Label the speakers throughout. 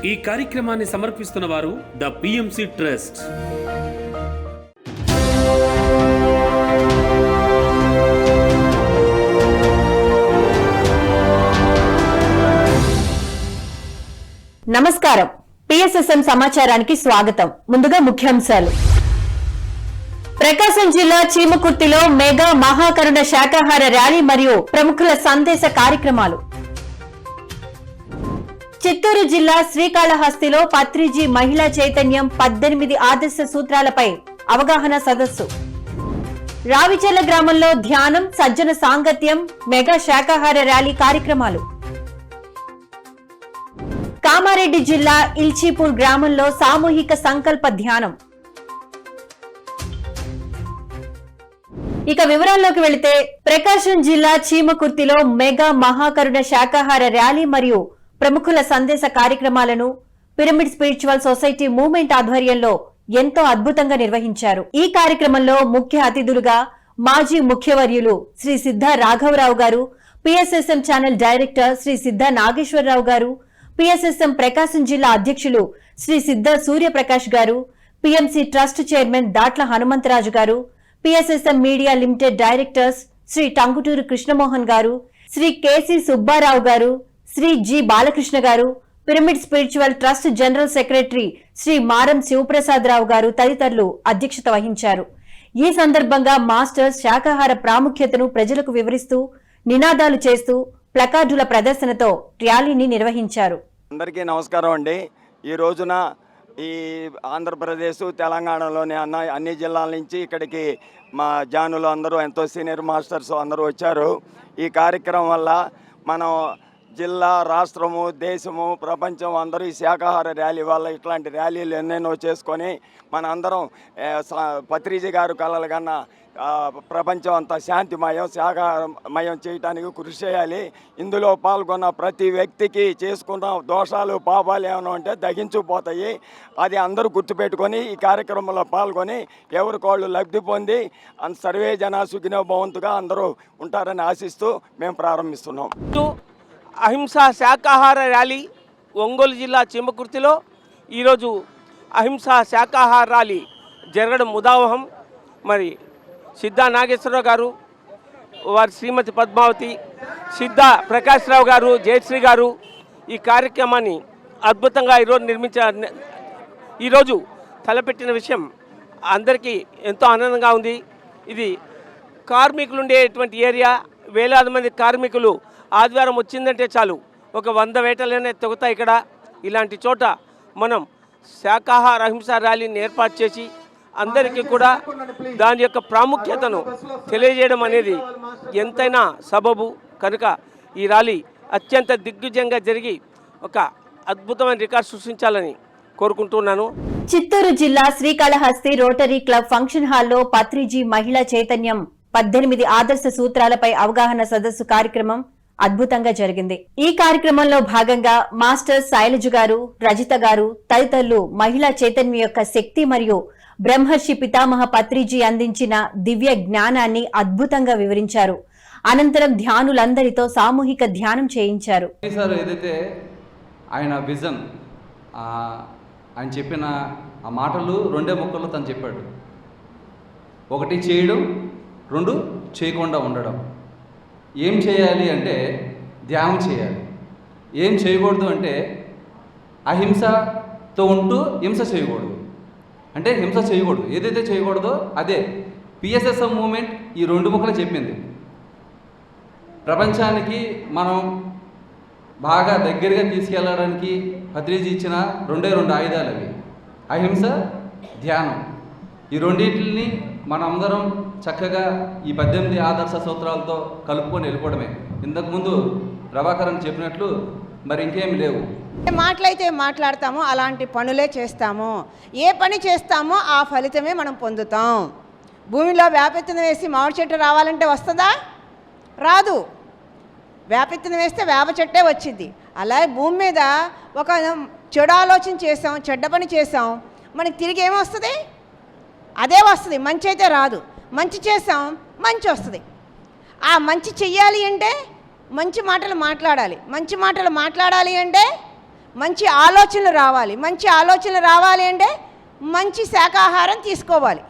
Speaker 1: ఈ కార్యక్రమాన్ని సమర్పిస్తున్న వారు ద పిఎంసి ట్రస్ట్.
Speaker 2: నమస్కారం. పిఎస్ఎస్ఎం సమాచారానికి స్వాగతం. ముందుగా ముఖ్యాంశాలు. ప్రకాశం జిల్లా చీమకుర్తిలో మెగా మహాకరుణ శాకాహార ర్యాలీ మరియు ప్రముఖుల సందేశ కార్యక్రమాలు. చిత్తూరు జిల్లా శ్రీకాళహస్తిలో పత్రిజీ మహిళా చైతన్యం 18 ఆదర్శ సూత్రాలపై అవగాహన సదస్సు. రావిచర్ల గ్రామంలో ధ్యానం, సజ్జన సాంగత్యం, మెగా శాకాహార ర్యాలీ కార్యక్రమాలు. కామారెడ్డి జిల్లా ఇల్చీపూర్ గ్రామంలో సామూహిక సంకల్ప ధ్యానం. ఇక వివరాల్లోకి వెళితే, ప్రకాశం జిల్లా చీమకుర్తిలో మెగా మహాకరుణ శాకాహార ర్యాలీ మరియు ప్రముఖుల సందేశ కార్యక్రమాలను పిరమిడ్ స్పిరిచువల్ సొసైటీ మూవ్మెంట్ ఆధ్వర్యంలో ఎంతో అద్భుతంగా నిర్వహించారు. ఈ కార్యక్రమంలో ముఖ్య అతిథులుగా మాజీ ముఖ్యవర్యులు శ్రీ సిద్ధా రాఘవరావు garu, PSSM channel director Shri Siddha Nageswararao garu, PSSM Prakasam జిల్లా అధ్యక్షులు Shri Siddha Suryaprakash garu, PMC trust chairman Datla Hanumantharaju garu, PSSM media limited directors Shri Tanguturu Krishnamohan garu, Shri KC Subbarao garu, Shri G Balakrishna garu, pyramid spiritual trust general secretary Shri Maram Sivaprasadarao గారు తదితరులు అధ్యక్షత వహించారు. ఈ సందర్భంగా మాస్టర్స్ శాకాహార ప్రాముఖ్యతను ప్రజలకు వివరిస్తూ, నినాదాలు చేస్తూ ప్లకార్డుల ప్రదర్శనతో ర్యాలీని నిర్వహించారు.
Speaker 3: అందరికీ నమస్కారం అండి. ఈ రోజున ఈ ఆంధ్రప్రదేశ్, తెలంగాణలోని అన్ని జిల్లాల నుంచి ఇక్కడికి మా జానులు అందరూ, ఎంతో సీనియర్ మాస్టర్స్ అందరూ వచ్చారు. ఈ కార్యక్రమం వల్ల మనం జిల్లా, రాష్ట్రము, దేశము, ప్రపంచం అందరూ ఈ శాకాహార ర్యాలీ వల్ల ఇట్లాంటి ర్యాలీలు ఎన్నెన్నో చేసుకొని మన అందరం పత్రిజీ గారు కలలు కన్నా ప్రపంచం అంతా శాంతిమయం, శాకాహారమయం చేయడానికి కృషి చేయాలి. ఇందులో పాల్గొన్న ప్రతి వ్యక్తికి చేసుకున్న దోషాలు, పాపాలు ఏమైనా ఉంటే దగించుకుపోతాయి. అది అందరూ గుర్తుపెట్టుకొని ఈ కార్యక్రమంలో పాల్గొని ఎవరికోళ్ళు లబ్ధి పొంది సర్వే జన సుఖినో భవంతుగా అందరూ ఉంటారని ఆశిస్తూ మేము ప్రారంభిస్తున్నాం.
Speaker 4: అహింసా శాకాహార ర్యాలీ ఒంగోలు జిల్లా చీమకుర్తిలో ఈరోజు అహింసా శాకాహార ర్యాలీ జరగడం ముదావహం. మరి సిద్ధా నాగేశ్వరరావు గారు, వారి శ్రీమతి పద్మావతి, సిద్ధా ప్రకాశ్రావు గారు, జయశ్రీ గారు ఈ కార్యక్రమాన్ని అద్భుతంగా ఈరోజు తలపెట్టిన విషయం అందరికీ ఎంతో ఆనందంగా ఉంది. ఇది కార్మికులు ఉండేటువంటి ఏరియా. వేలాది మంది కార్మికులు ఆదివారం వచ్చిందంటే చాలు ఒక 100 వేటలనే తెగుతాయి ఇక్కడ. ఇలాంటి చోట మనం శాకాహార అహింసా ర్యాలీని ఏర్పాటు చేసి అందరికీ కూడా దాని యొక్క ప్రాముఖ్యతను తెలియజేయడం అనేది ఎంతైనా సబబు. కనుక ఈ ర్యాలీ అత్యంత దిగ్విజయంగా జరిగి ఒక అద్భుతమైన రికార్డు సృష్టించాలని కోరుకుంటున్నాను.
Speaker 2: చిత్తూరు జిల్లా శ్రీకాళహస్తి రోటరీ క్లబ్ ఫంక్షన్ హాల్లో పత్రిజీ మహిళా చైతన్యం 18 ఆదర్శ సూత్రాలపై అవగాహన సదస్సు కార్యక్రమం అద్భుతంగా జరిగింది. ఈ కార్యక్రమంలో భాగంగా మాస్టర్ శైలజ గారు, రజిత గారు తదితరులు మహిళా చైతన్యం యొక్క శక్తి మరియు బ్రహ్మర్షి పితామహ పత్రిజీ అందించిన దివ్య జ్ఞానాన్ని అద్భుతంగా వివరించారు. అనంతరం ధ్యానులందరితో సామూహిక ధ్యానం చేయించారు.
Speaker 5: ఏదైతే ఆయన విజన్, ఆయన చెప్పిన ఆ మాటలు 2 ముక్కల్లో తను చెప్పాడు. 1 చేయడం, 2 చేయకుండా ఉండడం. ఏం చేయాలి అంటే ధ్యానం చేయాలి. ఏం చేయకూడదు అంటే అహింసతో ఉంటూ హింస చేయకూడదు. అంటే హింస చేయకూడదు, ఏదైతే చేయకూడదో అదే పిఎస్ఎస్ఎం మూమెంట్ ఈ 2 ముక్కలు చెప్పింది. ప్రపంచానికి మనం బాగా దగ్గరగా తీసుకెళ్ళడానికి పత్రిజీ ఇచ్చిన 2 ఆయుధాలు అవి: అహింస, ధ్యానం. ఈ రెండింటిని మనందరం చక్కగా ఈ 18 ఆదర్శ సూత్రాలతో కలుపుకొని వెళ్ళిపోవడమే. ఇంతకుముందు ప్రభాకరన్ చెప్పినట్లు మరి ఇంకేమి లేవు.
Speaker 6: మాటలైతే మాట్లాడతామో అలాంటి పనులే చేస్తాము. ఏ పని చేస్తామో ఆ ఫలితమే మనం పొందుతాం. భూమిలో వేపెత్తున వేసి మామిడి చెట్టు రావాలంటే వస్తుందా? రాదు. వేపెత్తున వేస్తే వేప చెట్టే వచ్చింది. అలాగే భూమి మీద ఒక చెడు ఆలోచన చేసాం, చెడ్డ పని చేసాం, మనకి తిరిగి ఏమొస్తుంది? అదే వస్తుంది. మంచి అయితే రాదు. మంచి చేసాం, మంచి వస్తుంది. ఆ మంచి చెయ్యాలి అంటే మంచి మాటలు మాట్లాడాలి. మంచి మాటలు మాట్లాడాలి అంటే మంచి ఆలోచనలు రావాలి. మంచి ఆలోచనలు రావాలి అంటే మంచి శాకాహారం తీసుకోవాలి.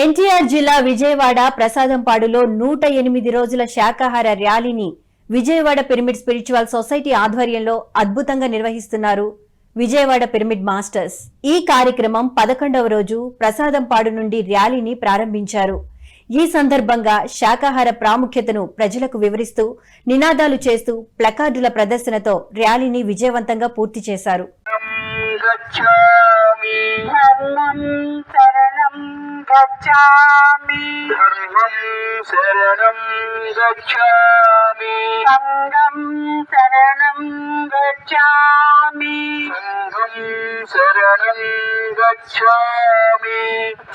Speaker 2: ఎన్టీఆర్ జిల్లా విజయవాడ ప్రసాదంపాడులో 108 రోజుల శాకాహార ర్యాలీని విజయవాడ పిరమిడ్ స్పిరిచువల్ సొసైటీ ఆధ్వర్యంలో అద్భుతంగా నిర్వహిస్తున్నారు విజయవాడ పిరమిడ్ మాస్టర్స్. ఈ కార్యక్రమం 11వ రోజు ప్రసాదంపాడు నుండి ర్యాలీని ప్రారంభించారు. ఈ సందర్భంగా శాకాహార ప్రాముఖ్యతను ప్రజలకు వివరిస్తూ నినాదాలు చేస్తూ ప్లకార్డుల ప్రదర్శనతో ర్యాలీని విజయవంతంగా పూర్తి చేశారు.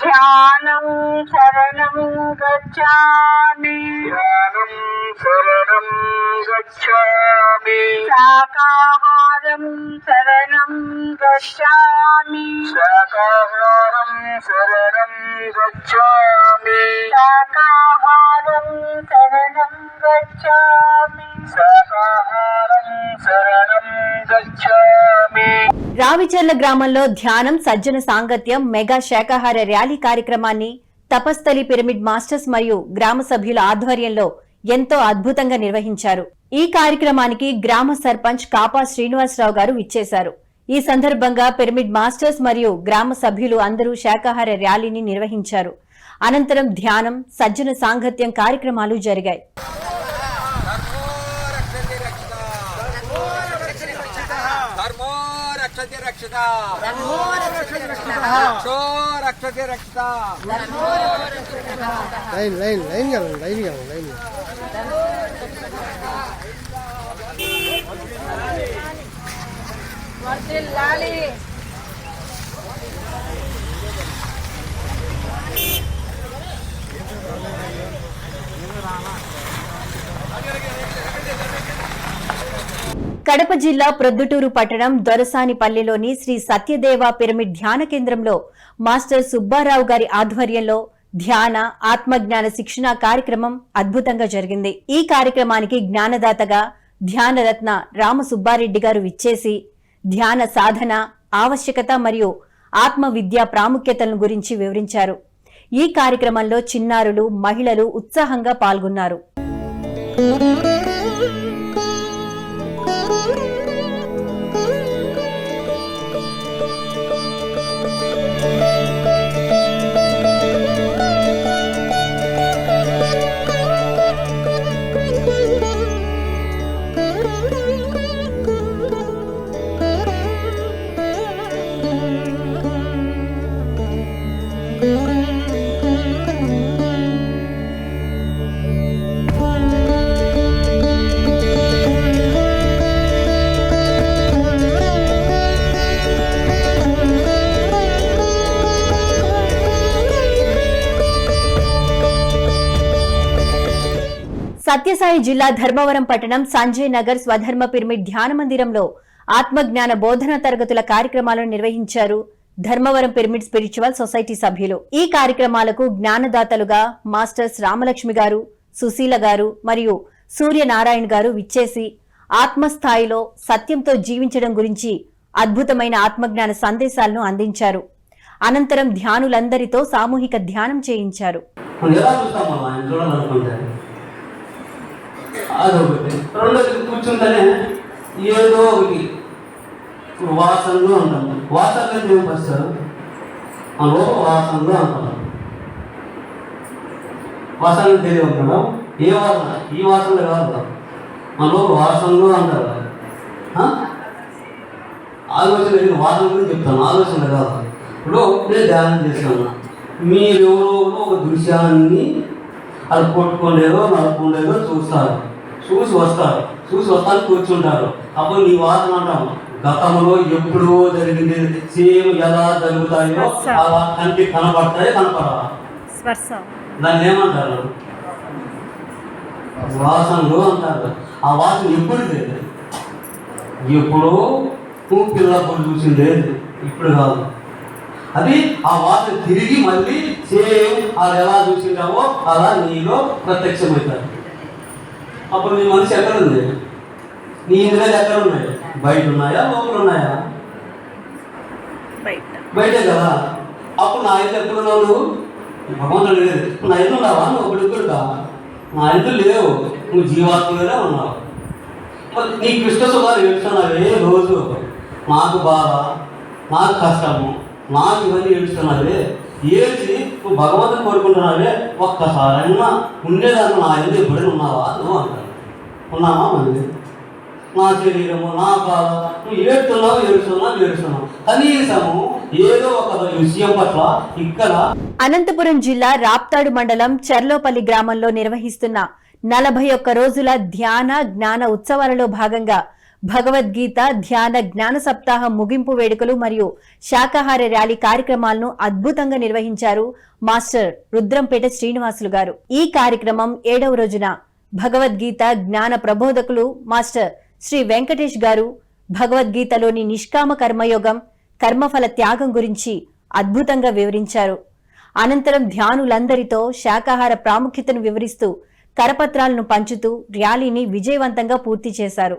Speaker 7: ధ్యానం శరణం గచ్ఛామి శాకాహారం శరణం గచ్ఛామి శాకాహారం శరణం గచ్ఛామి
Speaker 2: రావిచర్ల గ్రామంలో ధ్యానం సజ్జన సాంగత్యం మెగా శాకాహార ర్యాలీ కార్యక్రమాన్ని తపస్థలి పిరమిడ్ మాస్టర్స్ మరియు గ్రామ సభ్యుల ఆధ్వర్యంలో ఎంతో అద్భుతంగా నిర్వహించారు. ఈ కార్యక్రమానికి గ్రామ సర్పంచ్ కాపా శ్రీనివాసరావు గారు విచ్చేశారు. ఈ సందర్భంగా పిరమిడ్ మాస్టర్స్ మరియు గ్రామ సభ్యులు అందరూ శాకాహార ర్యాలీని నిర్వహించారు. అనంతరం ధ్యానం సజ్జన సాంగత్యం కార్యక్రమాలు జరిగాయి. కడప జిల్లా ప్రొద్దుటూరు పట్టణం దొరసానిపల్లిలోని శ్రీ సత్యదేవ పిరమిడ్ ధ్యాన కేంద్రంలో మాస్టర్ సుబ్బారావు గారి ఆధ్వర్యంలో ధ్యాన ఆత్మజ్ఞాన శిక్షణ కార్యక్రమం అద్భుతంగా జరిగింది. ఈ కార్యక్రమానికి జ్ఞానదాతగా ధ్యానరత్న రామసుబ్బారెడ్డి గారు విచ్చేసి ధ్యాన సాధన ఆవశ్యకత మరియు ఆత్మ విద్యా ప్రాముఖ్యతలను గురించి వివరించారు. ఈ కార్యక్రమంలో చిన్నారులు మహిళలు ఉత్సాహంగా పాల్గొన్నారు. సత్యసాయి జిల్లా ధర్మవరం పట్టణం సంజయ్ నగర్ స్వధర్మ పిరమిడ్ ధ్యాన మందిరంలో ఆత్మజ్ఞాన బోధన తరగతుల కార్యక్రమాలను నిర్వహించారు ధర్మవరం పిరమిడ్ స్పిరిచువల్ సొసైటీ సభ్యులు. ఈ కార్యక్రమాలకు జ్ఞానదాతలుగా మాస్టర్స్ రామలక్ష్మి గారు, సుశీల గారు మరియు సూర్యనారాయణ గారు విచ్చేసి ఆత్మస్థాయిలో సత్యంతో జీవించడం గురించి అద్భుతమైన ఆత్మజ్ఞాన సందేశాలను అందించారు. అనంతరం ధ్యానులందరితో సామూహిక ధ్యానం చేయించారు.
Speaker 8: అదొకటి. రెండోది కూర్చుంటేనే ఏదో ఒకటి వాసనలు అంటాము. వాసనలు అంటే ఏం వస్తారు? మనలో వాసనలు అంటాము. వాసనలు తెలియదు కదా, ఏ వాసన? ఈ వాసనలు కాదు, మనలో వాసనలు అంటారు. ఆలోచన లేదు, వాసన గురించి చెప్తాను, ఆలోచన కాదు. ఇప్పుడు నేను ధ్యానం చేస్తాను, మీరెవరో ఒక దృశ్యాన్ని అది కొట్టుకోలేదో నడుపుకుండేదో చూస్తారు, చూసి వస్తాను కూర్చుంటారు. అప్పుడు నీ వాసన అంటాము. గతంలో ఎప్పుడో జరిగింది సేమ్ ఎలా జరుగుతాయో అలా కంటికి కనపడతాయి, కనపడవా? దాన్ని ఏమంటారు? వాసనలు అంటారు. ఆ వాసన ఎప్పుడు లేదు, ఎప్పుడో నువ్వు పిల్లప్పుడు చూసిండేది, ఇప్పుడు కాదు. అది ఆ వాసన తిరిగి మళ్ళీ సేమ్ అది ఎలా చూసింటావో అలా నీలో ప్రత్యక్షమవుతారు. అప్పుడు నీ మనసు ఎక్కడుంది? నీ ఇంద్రియాలు ఎక్కడ ఉన్నాయి? బయట ఉన్నాయా లోపల ఉన్నాయా? బయటే కదా. అప్పుడు నా ఇల్లు ఎప్పుడున్నావు నువ్వు? భగవంతుడు లేదు. నా ఇల్లు ఉన్నావా నువ్వు? ఒకటి ఇద్దరుగా నా ఇల్లు లేవు, నువ్వు జీవాత్మగానే ఉన్నావు. మరి నీ కృష్ణ సుఖాలు ఏడుస్తున్నావే రోజు. నాకు బాధ, నాకు కష్టము, నాకు ఇవన్నీ ఏడుస్తున్నావే. ఏడ్చి నువ్వు భగవంతుని కోరుకుంటున్నావే. ఒక్కసారైనా ఉండేదాన్ని నా ఇల్లు ఎప్పుడైనా ఉన్నావా నువ్వు అంటాను. ఉన్నావా? మళ్ళీ నా శరీరము, నా బాధ, నువ్వు ఏడుస్తున్నావు. కనీసము ఏదో ఒక విషయం పట్ల ఇక్కడ.
Speaker 2: అనంతపురం జిల్లా రాప్తాడు మండలం చర్లోపల్లి గ్రామంలో నిర్వహిస్తున్న 41 రోజుల ధ్యాన జ్ఞాన ఉత్సవాలలో భాగంగా భగవద్గీత ధ్యాన జ్ఞాన సప్తాహం ముగింపు వేడుకలు మరియు శాకాహార ర్యాలీ కార్యక్రమాలను అద్భుతంగా నిర్వహించారు మాస్టర్ రుద్రంపేట శ్రీనివాసులు గారు. ఈ కార్యక్రమం 7వ రోజున భగవద్గీత జ్ఞాన ప్రబోధకులు మాస్టర్ శ్రీ వెంకటేష్ గారు భగవద్గీతలోని నిష్కామ కర్మయోగం, కర్మఫల త్యాగం గురించి అద్భుతంగా వివరించారు. అనంతరం ధ్యానులందరితో శాకాహార ప్రాముఖ్యతను వివరిస్తూ కరపత్రాలను పంచుతూ ర్యాలీని విజయవంతంగా పూర్తి చేశారు.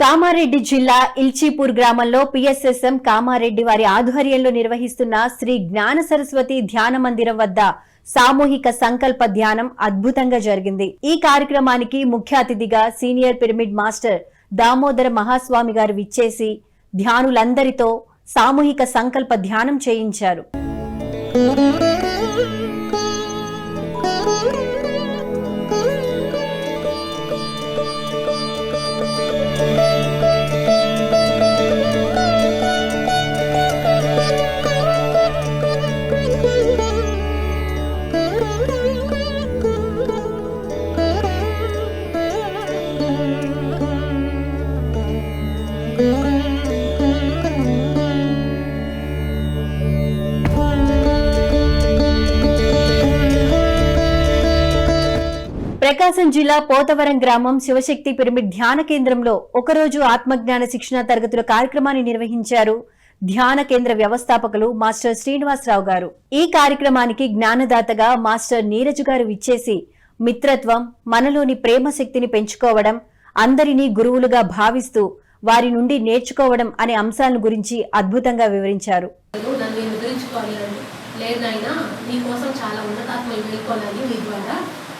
Speaker 2: కామారెడ్డి జిల్లా ఇల్చీపూర్ గ్రామంలో పిఎస్ఎస్ఎం కామారెడ్డి వారి ఆధ్వర్యంలో నిర్వహిస్తున్న శ్రీ జ్ఞాన సరస్వతి ధ్యాన మందిరం వద్ద సామూహిక సంకల్ప ధ్యానం అద్భుతంగా జరిగింది. ఈ కార్యక్రమానికి ముఖ్య అతిథిగా senior pyramid master Damodara Mahaswami గారు విచ్చేసి ధ్యానులందరితో సామూహిక సంకల్ప ధ్యానం చేయించారు. ప్రకాశం జిల్లా పోతవరం గ్రామం శివశక్తి పిరమిడ్ ధ్యాన కేంద్రంలో ఒకరోజు ఆత్మజ్ఞాన శిక్షణ తరగతుల కార్యక్రమాన్ని నిర్వహించారు ధ్యాన కేంద్ర వ్యవస్థాపకులు మాస్టర్ శ్రీనివాసరావు గారు. ఈ కార్యక్రమానికి జ్ఞానదాతగా మాస్టర్ నీరజ్ గారు విచ్చేసి మిత్రత్వం, మనలోని ప్రేమ శక్తిని పెంచుకోవడం, అందరినీ గురువులుగా భావిస్తూ వారి నుండి నేర్చుకోవడం అనే అంశాలను గురించి అద్భుతంగా వివరించారు.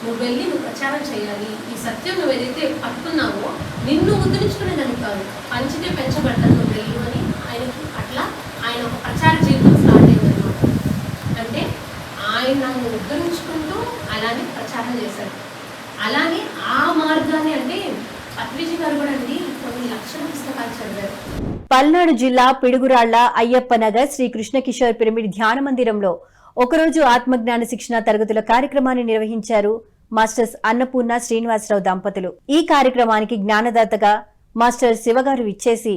Speaker 9: నువ్వు వెళ్ళి నువ్వు ప్రచారం చేయాలి. ఈ సత్యం నువ్వు ఏదైతే పట్టుకున్నావో నిన్ను ఉద్ధరించుకునేదానికి కాదు, పంచితే పెంచబడతాను నువ్వు వెళ్ళు అని ఆయనకు అట్లా ఆయన ఒక ప్రచార జీవితం స్టార్ట్ అయిందనమాట. అంటే ఆయన నన్ను ఉద్ధరించుకుంటూ అలానే ప్రచారం చేశాడు. అలానే ఆ మార్గాన్ని అంటే పత్రిజీ గారు కూడా అండి కొన్ని లక్షల పుస్తకాలు చదివారు.
Speaker 2: పల్నాడు జిల్లా పిడుగురాళ్ల అయ్యప్ప నగర్ శ్రీ కృష్ణ కిషోర్ పిరమిడ్ ధ్యాన మందిరంలో ఒకరోజు ఆత్మజ్ఞాన శిక్షణ తరగతుల కార్యక్రమాన్ని నిర్వహించారు మాస్టర్స్ అన్నపూర్ణ శ్రీనివాసరావు దంపతులు. ఈ కార్యక్రమానికి జ్ఞానదాతగా మాస్టర్ శివగారు విచ్చేసి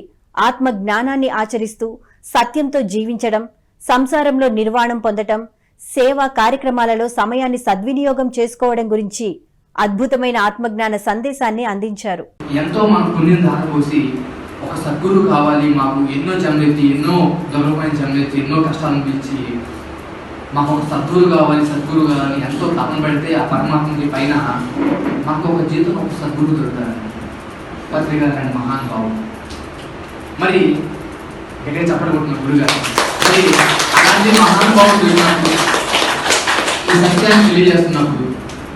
Speaker 2: ఆత్మ జ్ఞానాన్ని ఆచరిస్తూ సత్యంతో జీవించడం, సంసారంలో నిర్వాణం పొందటం, సేవా కార్యక్రమాలలో సమయాన్ని సద్వినియోగం చేసుకోవడం గురించి అద్భుతమైన ఆత్మజ్ఞాన సందేశాన్ని అందించారు.
Speaker 10: ఎంతో మాకు పుణ్యం దారిపోసి ఒక సద్గురు కావాలి, మాకు ఎన్నో జన్మెత్తి, ఎన్నో గౌరవమైన జన్మెత్తి, ఎన్నో కష్టాలు అనిపించి మాకు ఒక సద్గురు కావాలి ఎంతో తపన పెడితే ఆ పరమాత్మకి పైన మాకు ఒక జీవితం ఒక సద్గురు దొరుకుతారండి. పత్రిక గారు మహానుభావం. మరి ఎక్కడ చెప్పడబోతున్న గురుగారు మరి అలాంటి మహానుభావం దొరికినప్పుడు ఈ సత్యాన్ని తెలియజేస్తున్నప్పుడు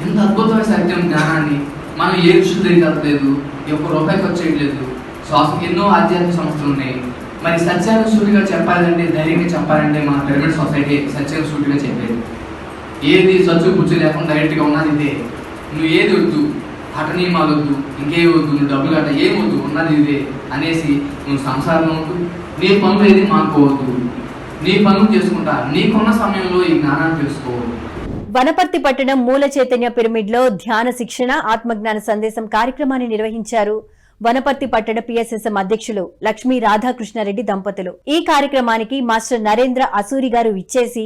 Speaker 10: ఎంత అద్భుతమైన సత్యం జ్ఞానాన్ని మనం ఏ విషయం కలపలేదు, ఒక్క రూపాయి ఖర్చు చేయట్లేదు. శ్వాసకి ఎన్నో ఆధ్యాత్మిక సంస్థలు ఉన్నాయి. మరి సత్యాన్ని సూటిగా చెప్పాలంటే, ధైర్యంగా చెప్పాలంటే మన పిరమిడ్ సొసైటీ సత్యాన్ని సూటిగా చెప్పేది. ఏది సచ్చు పుచ్చు లేకుండా డైరెక్ట్గా ఉన్నది ఇదే. నువ్వు ఏది వద్దు, హఠ నియమాలు వద్దు, ఇంకేం వద్దు, నువ్వు డబ్బులు కట్ట, ఏం వద్దు, ఉన్నది ఇదే అనేసి నువ్వు సంసారంలో ఉంటూ నీ పనులు ఏది మానుకోవద్దు, నీ పనులు చేసుకుంటా, నీకున్న సమయంలో ఈ జ్ఞానాన్ని తెలుసుకో.
Speaker 2: వనపర్తి పట్టణం మూల చైతన్య పిరమిడ్ లో ధ్యాన శిక్షణ ఆత్మజ్ఞాన సందేశం కార్యక్రమాన్ని నిర్వహించారు వనపర్తి పట్టణ పిఎస్ఎస్ఎం అధ్యక్షులు లక్ష్మీ రాధాకృష్ణారెడ్డి దంపతులు. ఈ కార్యక్రమానికి మాస్టర్ నరేంద్ర అసూరి గారు విచ్చేసి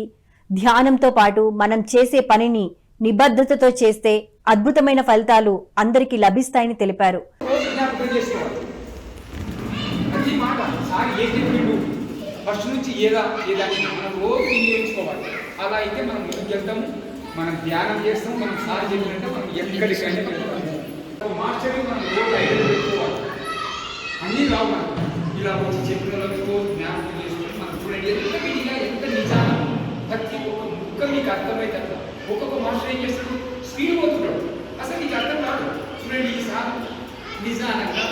Speaker 2: ధ్యానంతో పాటు మనం చేసే పనిని నిబద్ధతతో చేస్తే అద్భుతమైన ఫలితాలు అందరికీ లభిస్తాయని తెలిపారు.
Speaker 11: ఫస్ట్ నుంచి ఏదాన్ని మనం రోజు వినియోగించుకోవాలి. అలా అయితే మనం ముందుకు వెళ్తాము, మనం ధ్యానం చేస్తాం, మనం సార్ చెప్పినట్టే మనం ఎక్కడికైనా వెళ్తాము. మాస్టర్ని మనం రోజు ఐడియా పెట్టుకోవాలి. అన్నీ రావు మనకు, ఇలా వచ్చి చెప్పిన వాళ్ళతో జ్ఞాపకం చేసుకొని మనం చూడండి ఎంత విడిగా ఎంత నిజానం ప్రతి ఒక్క ముక్క మీకు అర్థమవుతుంది. ఒక్కొక్క మాస్టర్ ఏం చేస్తాడు, స్పీడ్ పోతున్నాడు, అసలు మీకు అర్థం కాదు. చూడండి ఈసారి నిజానంగా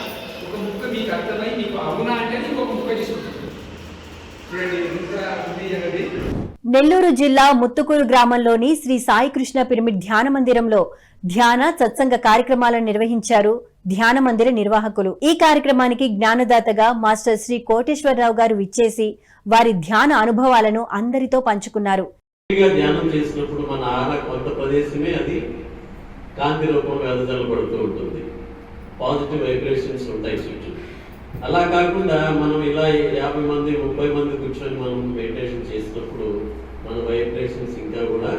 Speaker 11: ఒక ముక్క మీకు అర్థమై మీకు అవునా అంటే ఇంకొక ముక్క తీసుకుంటాడు.
Speaker 2: నెల్లూరు జిల్లా ముత్తుకూరు గ్రామంలోని శ్రీ సాయి కృష్ణ పిరమిడ్ ధ్యాన మందిరంలో ధ్యాన సత్సంగ కార్యక్రమాలను నిర్వహించారు ధ్యాన మందిర నిర్వాహకులు. ఈ కార్యక్రమానికి జ్ఞానదాతగా మాస్టర్ శ్రీ కోటేశ్వరరావు గారు విచ్చేసి వారి ధ్యాన అనుభవాలను అందరితో పంచుకున్నారు.
Speaker 12: ధ్యానం చేసినప్పుడు మన కొంత ప్రదేశమే అది కాంతి రూపంలో వెదజల్లబడుతూ ఉంటుంది, పాజిటివ్ వైబ్రేషన్స్ ఉంటాయి చుట్టూ. అలా కాకుండా మనం ఇలా 50 మంది 30 మంది కూర్చొని మనం మెడిటేషన్ చేసినప్పుడు మన వైబ్రేషన్స్ ఇంకా కూడా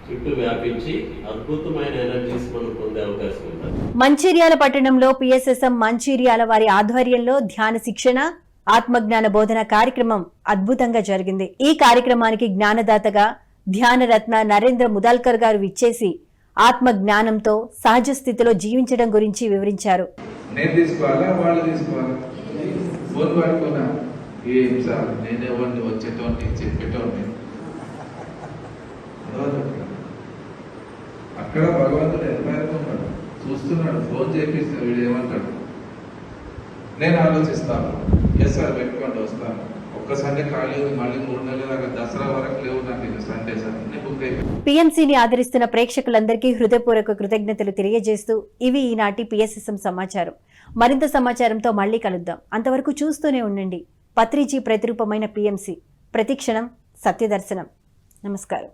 Speaker 12: చుట్టూ వ్యాపించి అద్భుతమైన ఎనర్జీస్ మనం పొందే అవకాశం ఉంటుంది.
Speaker 2: మంచిర్యాల పట్టణంలో పిఎస్ఎస్ఎం మంచిర్యాల వారి ఆధ్వర్యంలో ధ్యాన శిక్షణ ఆత్మజ్ఞాన బోధన కార్యక్రమం అద్భుతంగా జరిగింది. ఈ కార్యక్రమానికి జ్ఞానదాతగా ధ్యానరత్న నరేంద్ర ముదాల్కర్ గారు విచ్చేసి ఆత్మ జ్ఞానంతో సహజ స్థితిలో జీవించడం గురించి వివరించారు.
Speaker 13: నేను తీసుకోవాలా వాళ్ళు తీసుకోవాలా? ఫోన్ పడుకున్నా ఏం సార్ నేను ఎవరిని వచ్చేటోని చెప్పేటోని. అక్కడ భగవంతుడు ఎంత ఉన్నాడు చూస్తున్నాడు, ఫోన్ చేపిస్తాడు, వీడు ఏమంటాడు. నేను ఆలోచిస్తాను, ఎస్ సార్ పెట్టుకోండి వస్తాను. ఒక్క సండే ఖాళీ ఉంది, మళ్ళీ 3 నెలల దాకా దసరా వరకు లేవు నాకు సండే సార్, నేను బుక్ అయిపోయింది.
Speaker 2: పిఎంసీని ఆదరిస్తున్న ప్రేక్షకులందరికీ హృదయపూర్వక కృతజ్ఞతలు తెలియజేస్తూ ఇవి ఈనాటి పిఎస్ఎస్ఎం సమాచారం. మరింత సమాచారంతో మళ్లీ కలుద్దాం. అంతవరకు చూస్తూనే ఉండండి పత్రిజీ ప్రతిరూపమైన పిఎంసీ, ప్రతిక్షణం సత్యదర్శనం. నమస్కారం.